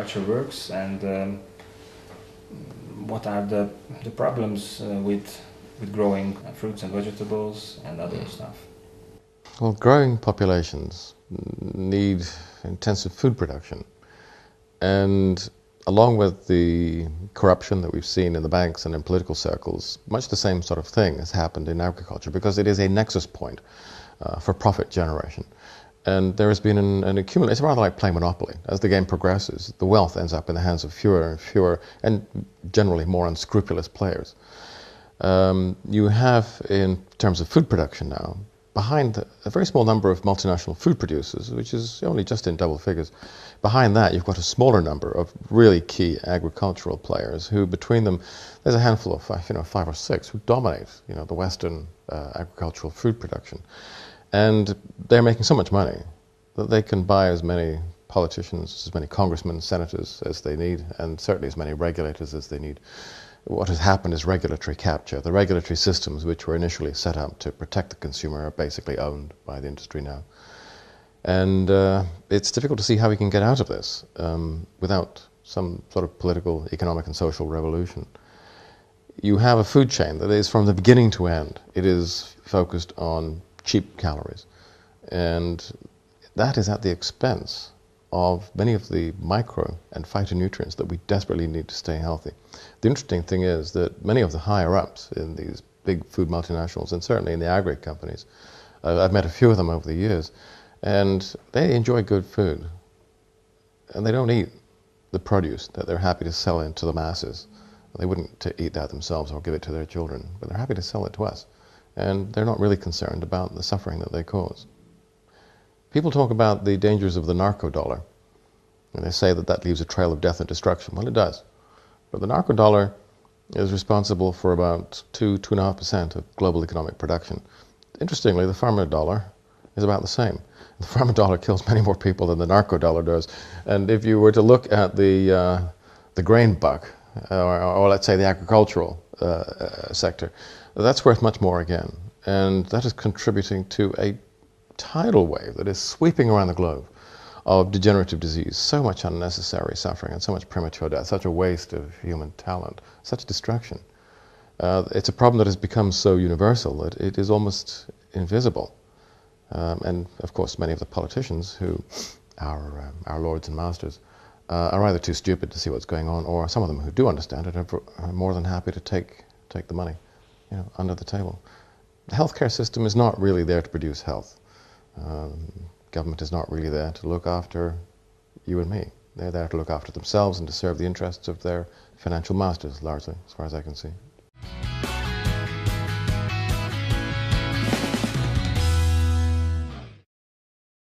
agriculture works, and what are the problems with growing fruits and vegetables and other stuff. Well, growing populations need intensive food production, and along with the corruption that we've seen in the banks and in political circles, much the same sort of thing has happened in agriculture, because it is a nexus point for profit generation. And there has been an accumulation. It's rather like playing Monopoly. As the game progresses, the wealth ends up in the hands of fewer and fewer, and generally more unscrupulous players. You have, in terms of food production now, behind a very small number of multinational food producers, which is only just in double figures, behind that you've got a smaller number of really key agricultural players who, between them, there's a handful of 5 or 6 who dominate the Western agricultural food production. And they're making so much money that they can buy as many politicians, as many congressmen, senators as they need, and certainly as many regulators as they need. What has happened is regulatory capture. The regulatory systems which were initially set up to protect the consumer are basically owned by the industry now. And it's difficult to see how we can get out of this without some sort of political, economic and social revolution. You have a food chain that is, from the beginning to end, it is focused on cheap calories. And that is at the expense of many of the micro and phytonutrients that we desperately need to stay healthy. The interesting thing is that many of the higher-ups in these big food multinationals, and certainly in the agri companies, I've met a few of them over the years, and they enjoy good food. And they don't eat the produce that they're happy to sell into the masses. They wouldn't eat that themselves or give it to their children, but they're happy to sell it to us. And they're not really concerned about the suffering that they cause. People talk about the dangers of the narco-dollar, and they say that that leaves a trail of death and destruction. Well, it does. But the narco-dollar is responsible for about 2–2.5% of global economic production. Interestingly, the pharma dollar is about the same. The pharma dollar kills many more people than the narco-dollar does. And if you were to look at the grain buck, or let's say the agricultural sector, that's worth much more again. And that is contributing to a tidal wave that is sweeping around the globe of degenerative disease, so much unnecessary suffering and so much premature death, such a waste of human talent, such destruction. It's a problem that has become so universal that it is almost invisible. And of course many of the politicians who are our lords and masters are either too stupid to see what's going on, or some of them who do understand it are more than happy to take the money under the table. The healthcare system is not really there to produce health. Government is not really there to look after you and me. They're there to look after themselves and to serve the interests of their financial masters, largely, as far as I can see.